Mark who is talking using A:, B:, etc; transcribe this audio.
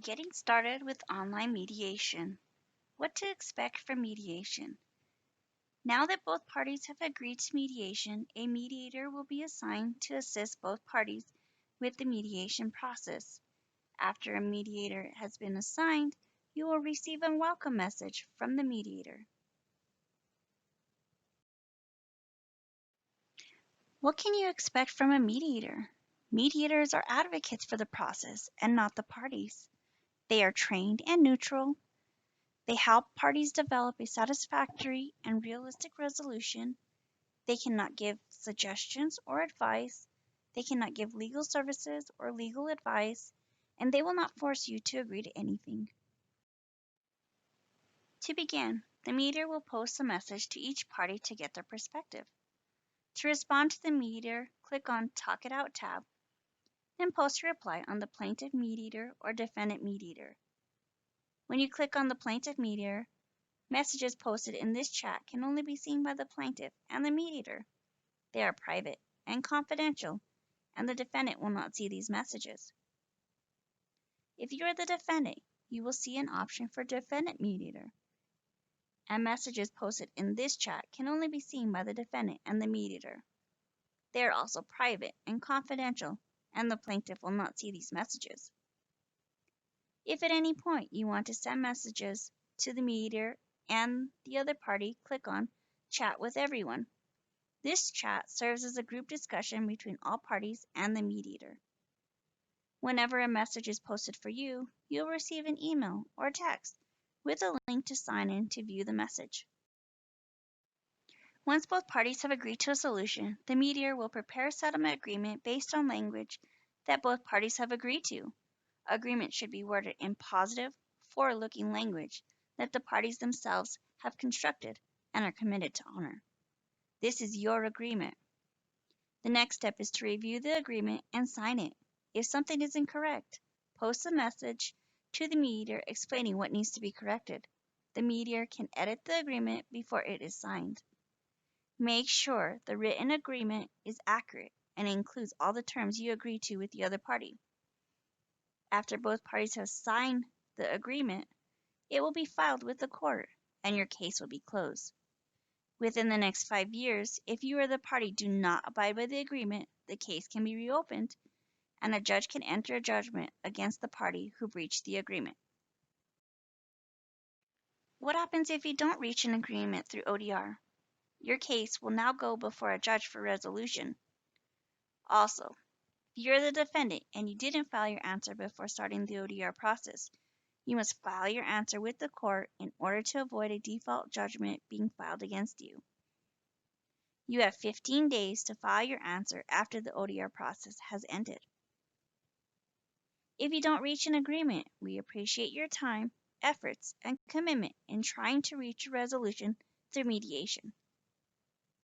A: Getting started with online mediation. What to expect from mediation. Now that both parties have agreed to mediation, a mediator will be assigned to assist both parties with the mediation process. After a mediator has been assigned, you will receive a welcome message from the mediator. What can you expect from a mediator? Mediators are advocates for the process and not the parties. They are trained and neutral. They help parties develop a satisfactory and realistic resolution. They cannot give suggestions or advice. They cannot give legal services or legal advice, and they will not force you to agree to anything. To begin, the mediator will post a message to each party to get their perspective. To respond to the mediator, click on Talk It Out tab, then post a reply on the plaintiff mediator or defendant mediator. When you click on the plaintiff mediator, messages posted in this chat can only be seen by the plaintiff and the mediator. They are private and confidential, and the defendant will not see these messages. If you are the defendant, you will see an option for defendant mediator, and messages posted in this chat can only be seen by the defendant and the mediator. They are also private and confidential, and the plaintiff will not see these messages. If at any point you want to send messages to the mediator and the other party, click on Chat with Everyone. This chat serves as a group discussion between all parties and the mediator. Whenever a message is posted for you, you'll receive an email or text with a link to sign in to view the message. Once both parties have agreed to a solution, the mediator will prepare a settlement agreement based on language that both parties have agreed to. Agreement should be worded in positive, forward-looking language that the parties themselves have constructed and are committed to honor. This is your agreement. The next step is to review the agreement and sign it. If something is incorrect, post a message to the mediator explaining what needs to be corrected. The mediator can edit the agreement before it is signed. Make sure the written agreement is accurate and includes all the terms you agree to with the other party. After both parties have signed the agreement, it will be filed with the court and your case will be closed. Within the next 5 years, if you or the party do not abide by the agreement, the case can be reopened and a judge can enter a judgment against the party who breached the agreement. What happens if you don't reach an agreement through ODR? Your case will now go before a judge for resolution. Also, if you're the defendant and you didn't file your answer before starting the ODR process, you must file your answer with the court in order to avoid a default judgment being filed against you. You have 15 days to file your answer after the ODR process has ended. If you don't reach an agreement, we appreciate your time, efforts, and commitment in trying to reach a resolution through mediation.